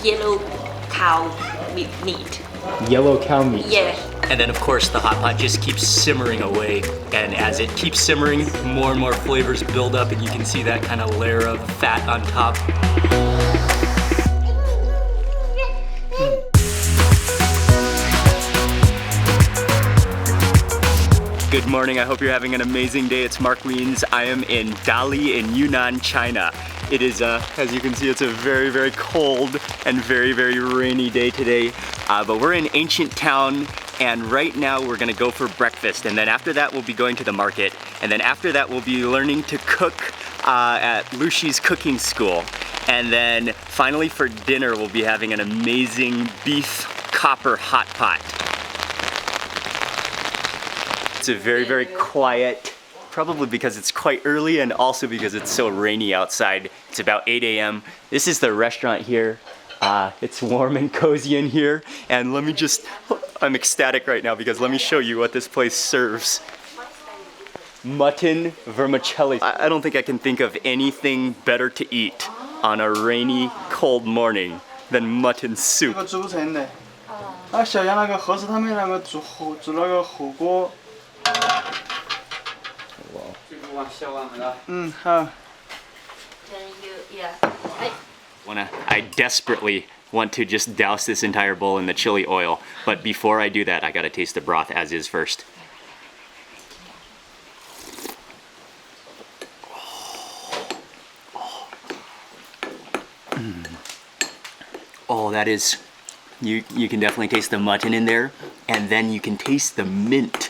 Yellow cow meat. Yellow cow meat. Yeah. And then of course the hot pot just keeps simmering away, and as it keeps simmering, more and more flavors build up, and you can see that kind of layer of fat on top. Good morning, I hope you're having an amazing day. It's Mark Wiens. I am in Dali in Yunnan, China. It is, as you can see, it's a very, very cold and very, very rainy day today. But we're in ancient town, and right now we're gonna go for breakfast. And then after that, we'll be going to the market. And then after that, we'll be learning to cook at Luxi's cooking school. And then finally for dinner, we'll be having an amazing beef copper hot pot. It's a very, very quiet, probably because it's quite early and also because it's so rainy outside. It's about 8 a.m. This is the restaurant here. It's warm and cozy in here. And let me just, I'm ecstatic right now because let me show you what this place serves. Mutton vermicelli. I don't think I can think of anything better to eat on a rainy, cold morning than mutton soup. I desperately want to just douse this entire bowl in the chili oil, but before I do that, I gotta taste the broth as is first. Oh, that is, you can definitely taste the mutton in there, and then you can taste the mint.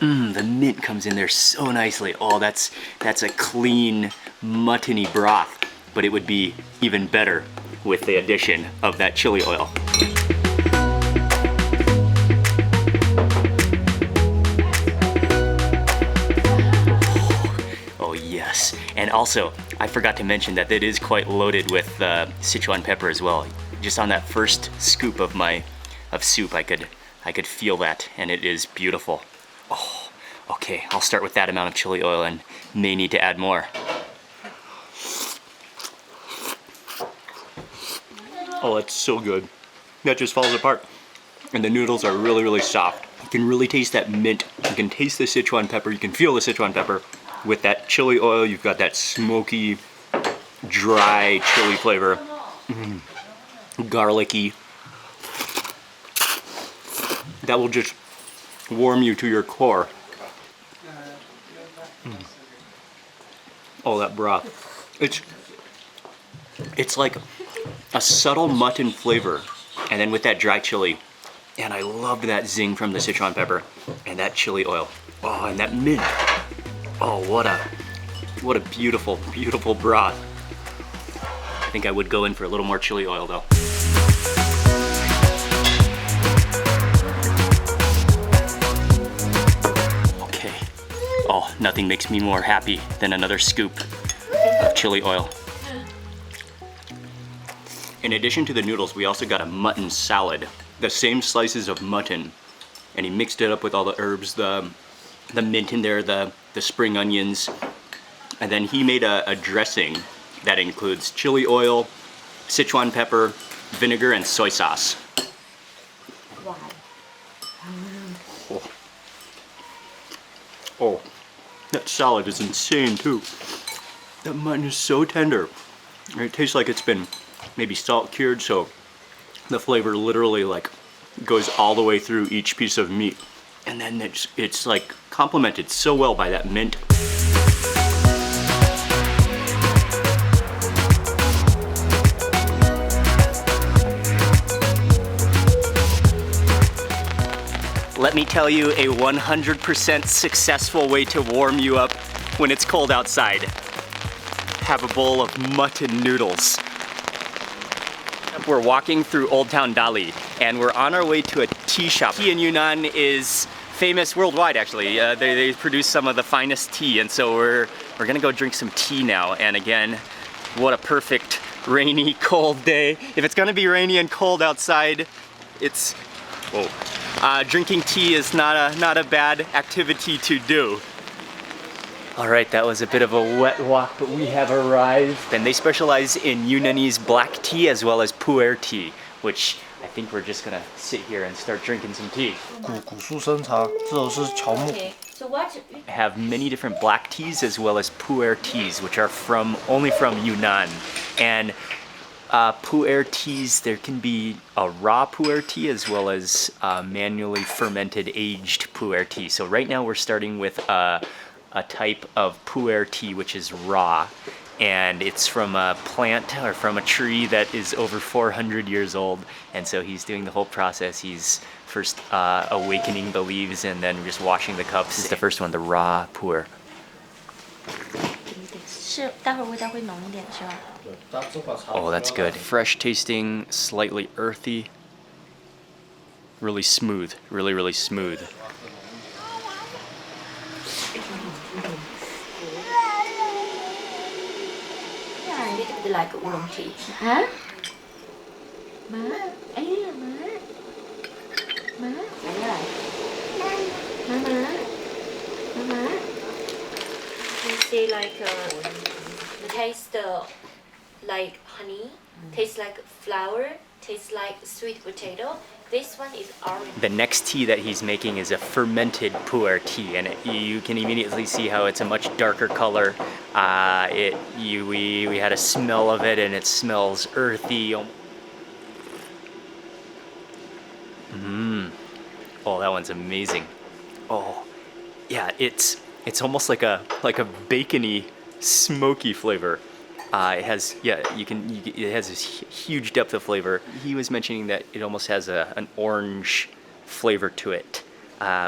The mint comes in there so nicely. Oh, that's a clean, muttony broth, but it would be even better with the addition of that chili oil. Oh yes, and also, I forgot to mention that it is quite loaded with Sichuan pepper as well. Just on that first scoop of soup, I could feel that, and it is beautiful. Oh, okay, I'll start with that amount of chili oil and may need to add more. Oh, it's so good. That just falls apart. And the noodles are really, really soft. You can really taste that mint. You can taste the Sichuan pepper. You can feel the Sichuan pepper. With that chili oil, you've got that smoky, dry chili flavor. Garlicky. That will just warm you to your core. Oh, that broth. It's like a subtle mutton flavor, and then with that dry chili. And I loved that zing from the Sichuan pepper and that chili oil. Oh, and that mint. Oh, what a beautiful, beautiful broth. I think I would go in for a little more chili oil though. Okay. Oh, nothing makes me more happy than another scoop of chili oil. In addition to the noodles, we also got a mutton salad. The same slices of mutton, and he mixed it up with all the herbs, the mint in there, the spring onions, and then he made a dressing that includes chili oil, Sichuan pepper, vinegar, and soy sauce. Wow. Oh, that salad is insane too. That mutton is so tender. It tastes like it's been maybe salt cured, so the flavor literally like goes all the way through each piece of meat. And then it's like complemented so well by that mint. Let me tell you a 100% successful way to warm you up when it's cold outside. Have a bowl of mutton noodles. We're walking through Old Town Dali, and we're on our way to a tea shop. Tea in Yunnan is famous worldwide, actually. They produce some of the finest tea, and so we're gonna go drink some tea now. And again, what a perfect rainy, cold day. If it's gonna be rainy and cold outside, it's, whoa. Drinking tea is not a bad activity to do. All right, that was a bit of a wet walk, but we have arrived. And they specialize in Yunnanese black tea as well as pu'er tea, which I think we're just gonna sit here and start drinking some tea. 古树生茶，这种是乔木。 Okay. So what? Have many different black teas as well as pu'er teas, which are only from Yunnan. And pu'er teas, there can be a raw pu'er tea as well as manually fermented aged pu'er tea. So right now we're starting with a type of pu'er tea which is raw, and it's from a plant or from a tree that is over 400 years old. And so he's doing the whole process. He's first awakening the leaves and then just washing the cups. This is the first one, the raw pu'er. 是待会儿味道会浓一点是吧？ Oh, that's good. Fresh tasting, slightly earthy. Really smooth, really smooth. Yeah, a little bit like oolong tea. 啊？妈，哎呀妈，妈，来来，妈妈，妈妈。 You see like the taste like honey, tastes like flour, tastes like sweet potato. This one is orange. The next tea that he's making is a fermented pu'er tea, and you can immediately see how it's a much darker color. We had a smell of it, and it smells earthy. Oh, that one's amazing. Oh, yeah, it's almost like a bacony, smoky flavor. It has it has this huge depth of flavor. He was mentioning that it almost has an orange flavor to it,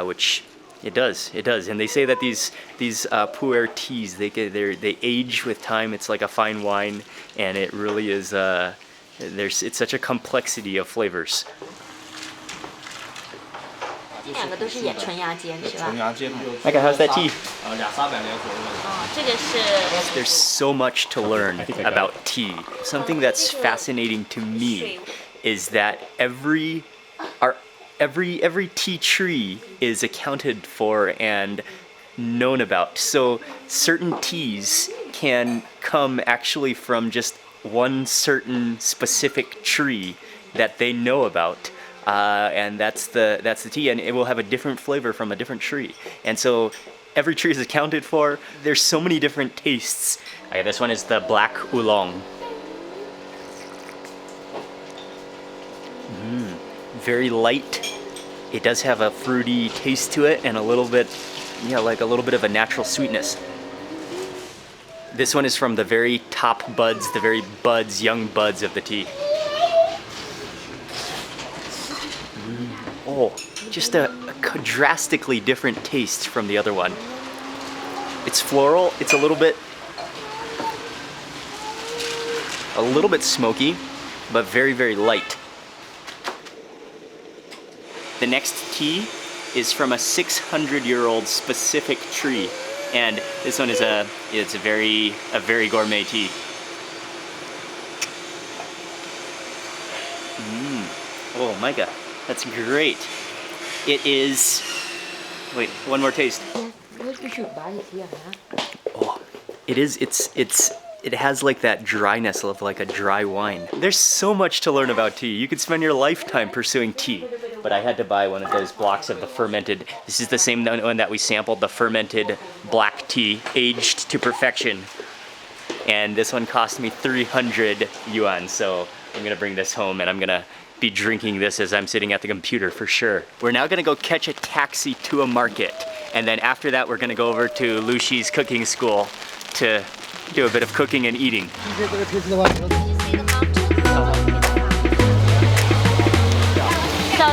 which it does. And they say that these pu'er teas they age with time. It's like a fine wine, and it really is. It's such a complexity of flavors. 这两个都是也纯芽尖是吧？纯芽尖。Okay, how's that tea? 200-300年左右。哦，这个是 There's so much to learn about tea. Something that's fascinating to me is that every tea tree is accounted for and known about. So certain teas can come actually from just one certain specific tree that they know about. And that's the tea, and it will have a different flavor from a different tree. And so every tree is accounted for. There's so many different tastes. Okay, this one is the black oolong. Very light. It does have a fruity taste to it, and a little bit of a natural sweetness. This one is from the very top buds, young buds of the tea. Oh, just a drastically different taste from the other one. It's floral. It's a little bit smoky, but very light. The next tea is from a 600-year-old specific tree, and this one is a very gourmet tea. Oh my god. That's great. It is. Wait, one more taste. Oh, it is. It has like that dryness of like a dry wine. There's so much to learn about tea. You could spend your lifetime pursuing tea. But I had to buy one of those blocks of the fermented. This is the same one that we sampled, the fermented black tea, aged to perfection. And this one cost me 300 yuan. So I'm gonna bring this home and I'm gonna be drinking this as I'm sitting at the computer for sure. We're now gonna go catch a taxi to a market, and then after that we're gonna go over to Luxi's cooking school to do a bit of cooking and eating. So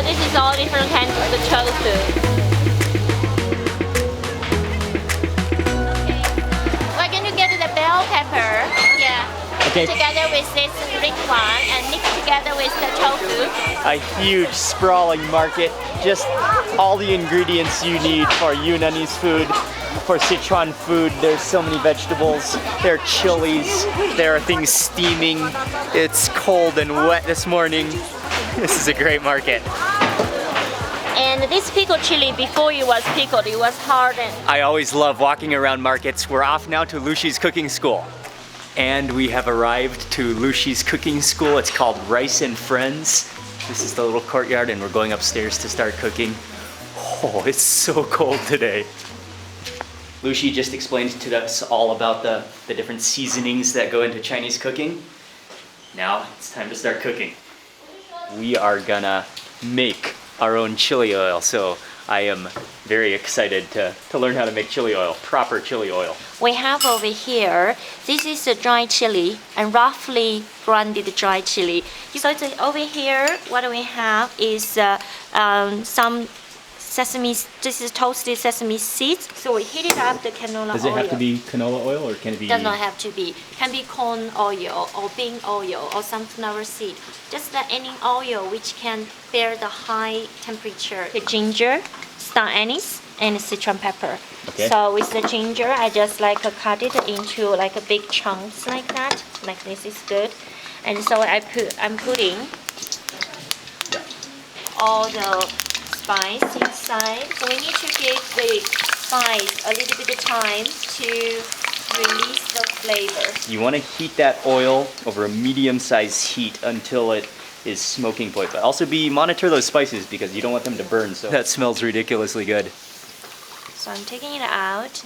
this is all different kinds of the tofu. We're going to get the bell pepper, Okay. together with this red one and mix together with the tofu. A huge sprawling market, just all the ingredients you need for Yunnanese food, for Sichuan food. There's so many vegetables, there are chilies, there are things steaming. It's cold and wet this morning. This is a great market. And this pickled chili, before it was pickled, it was hardened. I always love walking around markets. We're off now to Luxi's cooking school. And we have arrived to Luxi's cooking school. It's called Rice and Friends. This is the little courtyard and we're going upstairs to start cooking. Oh, it's so cold today. Luxi just explained to us all about the different seasonings that go into Chinese cooking. Now it's time to start cooking. We are gonna make our own chili oil, so I am very excited to learn how to make chili oil, proper chili oil. We have over here, this is a dry chili and roughly grounded dry chili. So over here, what we have is some sesame, this is toasted sesame seeds. So we heat it up the canola oil. Does it have to be canola oil or can it be? Does not have to be. Can be corn oil or bean oil or sunflower seed. Just any oil which can bear the high temperature. The ginger, star anise, and Sichuan pepper. Okay. So with the ginger, I just like cut it into like a big chunks like that. Like this is good. And so I'm putting all the spice inside. So we need to give the spice a little bit of time to release the flavor. You want to heat that oil over a medium-sized heat until it is smoking point. But also monitor those spices because you don't want them to burn. So that smells ridiculously good. So I'm taking it out.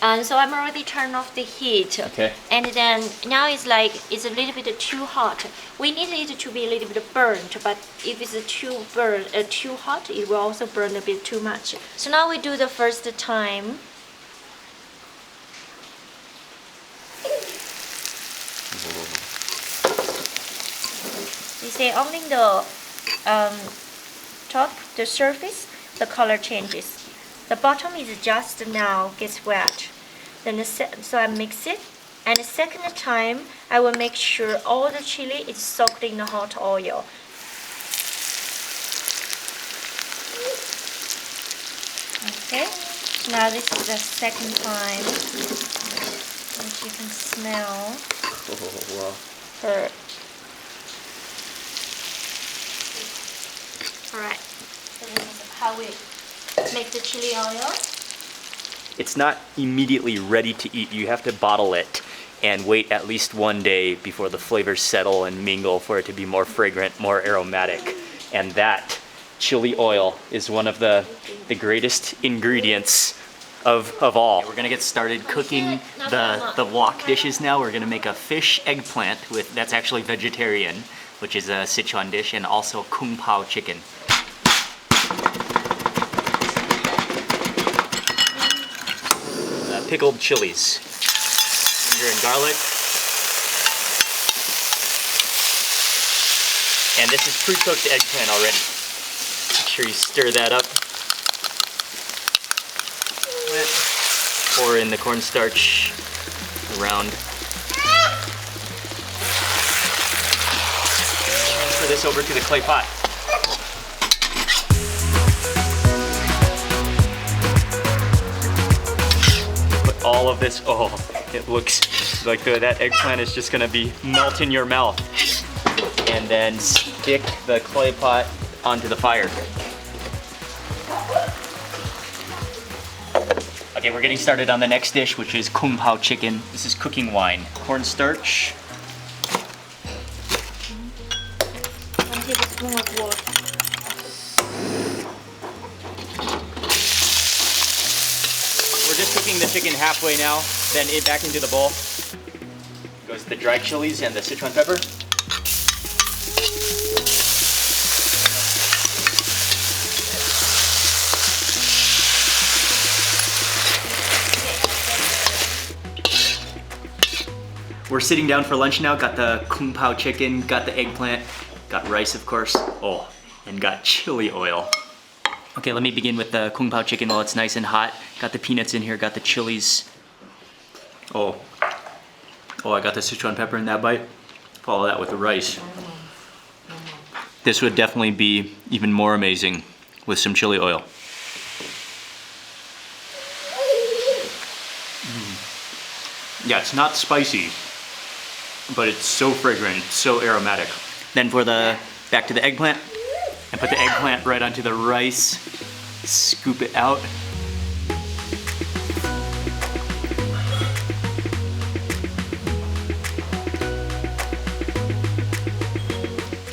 And so I'm already turned off the heat. Okay. And then now it's like it's a little bit too hot. We need it to be a little bit burnt, but if it's too hot, it will also burn a bit too much. So now we do the first time. You see, only the top, the surface, the color changes. The bottom is just now gets wet. Then so I mix it, and the second time I will make sure all the chili is soaked in the hot oil. Okay, now this is the second time, which you can smell. Oh, wow. Alright, so this is how we make the chili oil. It's not immediately ready to eat. You have to bottle it and wait at least one day before the flavors settle and mingle for it to be more fragrant, more aromatic. And that chili oil is one of the greatest ingredients of all. We're gonna get started cooking the wok dishes now. We're gonna make a fish eggplant that's actually vegetarian, which is a Sichuan dish, and also kung pao chicken. Pickled chilies, ginger and garlic. And this is pre-cooked eggplant already. Make sure you stir that up. Pour in the cornstarch around. Transfer this over to the clay pot. All of this, oh, it looks like that eggplant is just gonna be melt in your mouth. And then stick the clay pot onto the fire. Okay, we're getting started on the next dish, which is kung pao chicken. This is cooking wine. Cornstarch. 1 tablespoon of water. We're just cooking the chicken halfway now, then back into the bowl. Goes the dried chilies and the Sichuan pepper. We're sitting down for lunch now. Got the kung pao chicken, got the eggplant, got rice of course, oh, and got chili oil. Okay, let me begin with the kung pao chicken while it's nice and hot. Got the peanuts in here, got the chilies. Oh, I got the Sichuan pepper in that bite. Follow that with the rice. This would definitely be even more amazing with some chili oil. Yeah, it's not spicy, but it's so fragrant, it's so aromatic. Then back to the eggplant. and put the eggplant right onto the rice. Scoop it out.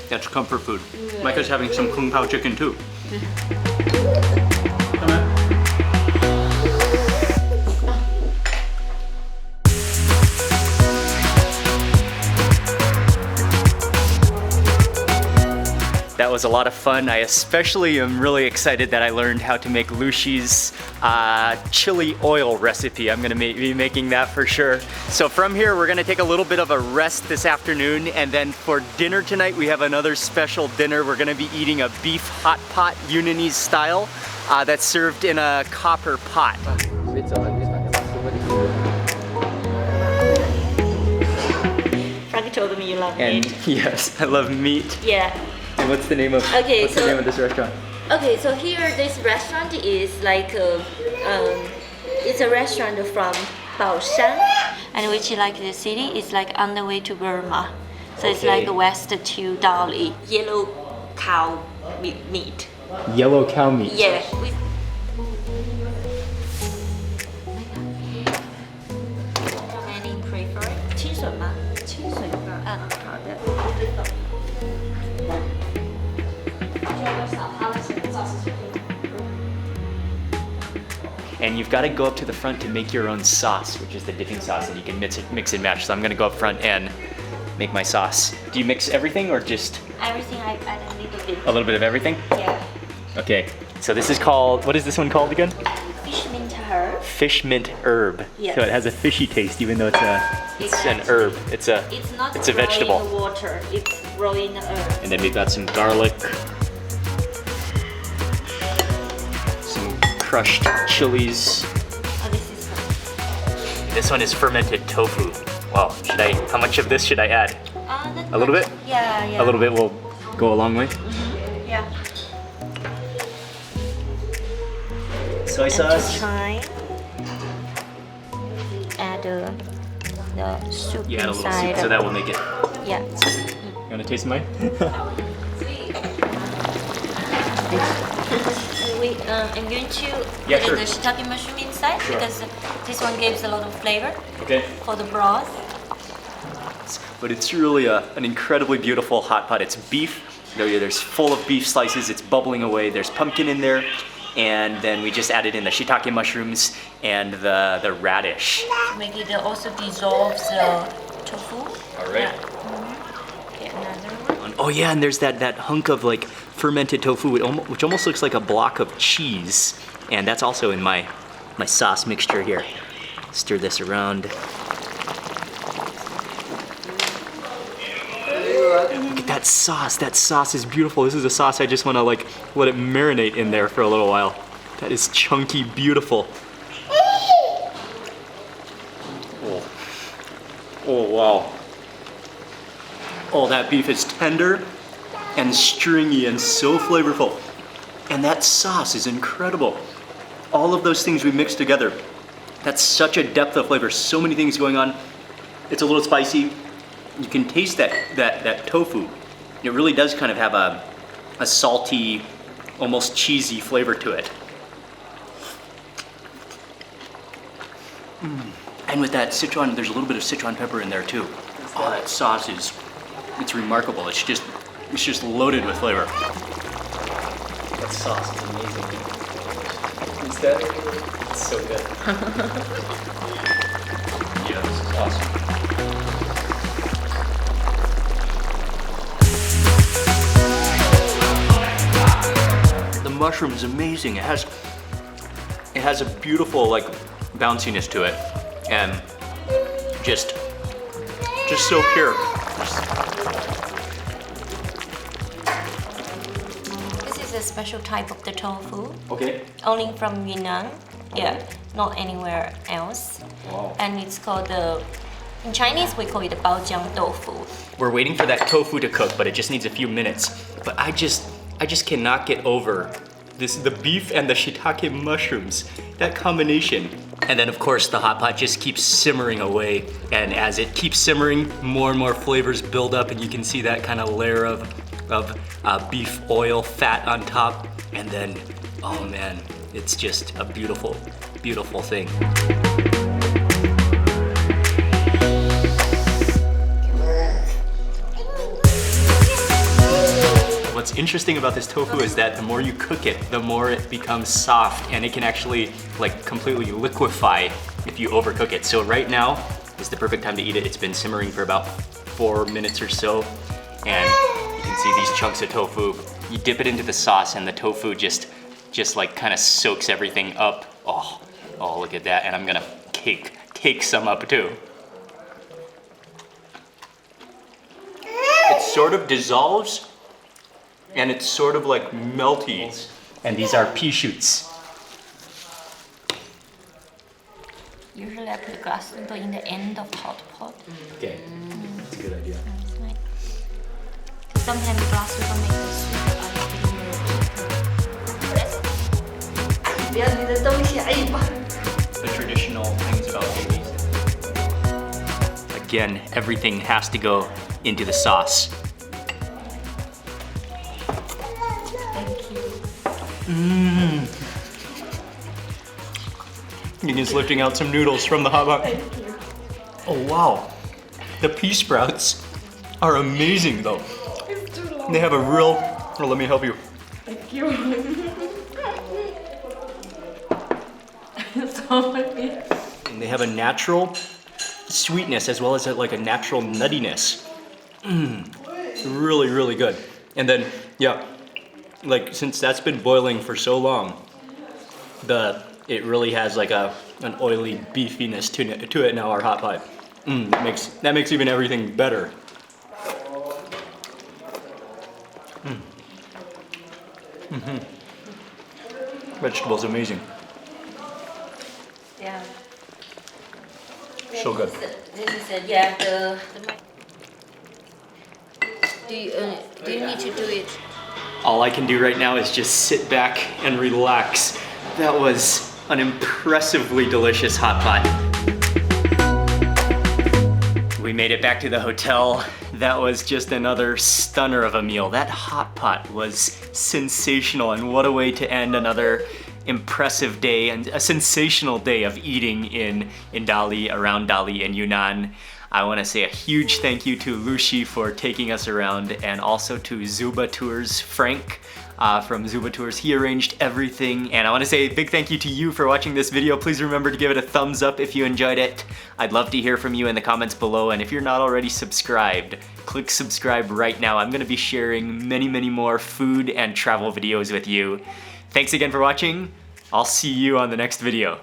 That's comfort food. Micah's having some kung pao chicken too. Come on. That was a lot of fun. I especially am really excited that I learned how to make Luxi's chili oil recipe. I'm gonna be making that for sure. So from here, we're gonna take a little bit of a rest this afternoon, and then for dinner tonight, we have another special dinner. We're gonna be eating a beef hot pot Yunnanese style that's served in a copper pot. Frank told me you love And meat. yes, I love meat. Yeah. And what's the name of the name of this restaurant? Okay, so here this restaurant is like it's a restaurant from Baoshan, and which like the city is like on the way to Burma. So it's like west to Dali. Yellow cow meat. Yellow cow meat. Yeah. Any prefer 清水吗？清水吧。嗯，好的。And you've got to go up to the front to make your own sauce, which is the dipping sauce, and you can mix and match. So I'm gonna go up front and make my sauce. Do you mix everything or just Everything I add a little bit. a little bit of everything? Yeah. Okay, so this is called, what is this one called again? Fish mint herb. Fish mint herb. Yes. So it has a fishy taste, even though it's an Exactly. herb. It's a It's a vegetable. In the water. It's growing the herb. And then we've got some garlic, some crushed chilies. Oh, this is This one is fermented tofu. Wow, how much of this should I add? not A little much. bit? Yeah, yeah. A little bit will go a long way. Yeah. Soy And to sauce. try, add the soup You add a little inside. soup, so that will make it. Yeah. You wanna taste mine? I'm going to Yeah, put sure. the shiitake mushroom inside Sure. because this one gives a lot of flavor Okay. for the broth. But it's really an incredibly beautiful hot pot. It's beef. There's full of beef slices. It's bubbling away. There's pumpkin in there. And then we just added in the shiitake mushrooms and the radish. Make it also dissolves the tofu. All right. Yeah. Okay, another one. Oh yeah, and there's that hunk of like fermented tofu, which almost looks like a block of cheese. And that's also in my sauce mixture here. Stir this around. Look at that sauce. That sauce is beautiful. This is a sauce I just want to like let it marinate in there for a little while. That is chunky, beautiful. Oh, oh wow. Oh, that beef is tender and stringy and so flavorful. And that sauce is incredible. All of those things we mixed together. That's such a depth of flavor. So many things going on. It's a little spicy. You can taste that tofu. It really does kind of have a salty, almost cheesy flavor to it. And with that Sichuan, there's a little bit of Sichuan pepper in there too. Oh, that sauce it's remarkable. It's just loaded with flavor. That sauce is amazing. Instead, it's so good. Yeah, this is awesome. The mushroom is amazing. It has a beautiful like bounciness to it, and just so pure. This is a special type of the tofu, Okay. only from Yunnan. Yeah, not anywhere else. Wow. And it's called in Chinese we call it baojiang tofu. We're waiting for that tofu to cook, but it just needs a few minutes. But I just cannot get over the beef and the shiitake mushrooms. That combination. And then of course the hot pot just keeps simmering away. And as it keeps simmering, more and more flavors build up, and you can see that kind of layer of of beef oil fat on top, and then, oh man, it's just a beautiful, beautiful thing. What's interesting about this tofu is that the more you cook it, the more it becomes soft, and it can actually like completely liquefy if you overcook it. So right now is the perfect time to eat it. It's been simmering for about 4 minutes or so, and you can see these chunks of tofu. You dip it into the sauce and the tofu just like kind of soaks everything up. Oh, look at that. And I'm gonna cake some up too. It sort of dissolves and it's sort of like melty. And these are pea shoots. Usually I put glass noodle in the end of the hot pot. Okay, that's a good idea. Sometimes glass noodle makes the soup The traditional things about babies. Again, everything has to go into the sauce. Thank you. Yunyan's lifting out some noodles from the hot pot. Oh wow, the pea sprouts are amazing though. They have a real, oh, let me help you. Thank you. So happy. And they have a natural sweetness as well as like a natural nuttiness. Really, really good. And then, yeah, like since that's been boiling for so long, it really has like an oily beefiness to it in our hot pot. That makes even everything better. Vegetables amazing. Yeah. So good. This is yeah. Do you need to do it? All I can do right now is just sit back and relax. That was an impressively delicious hot pot. We made it back to the hotel. That was just another stunner of a meal. That hot pot was sensational, and what a way to end another impressive day and a sensational day of eating in Dali, around Dali and Yunnan. I want to say a huge thank you to Luxi for taking us around, and also to Zuba Tours, Frank from Zuba Tours. He arranged everything, and I want to say a big thank you to you for watching this video. Please remember to give it a thumbs up if you enjoyed it. I'd love to hear from you in the comments below, and if you're not already subscribed, click subscribe right now. I'm going to be sharing many, many more food and travel videos with you. Thanks again for watching. I'll see you on the next video.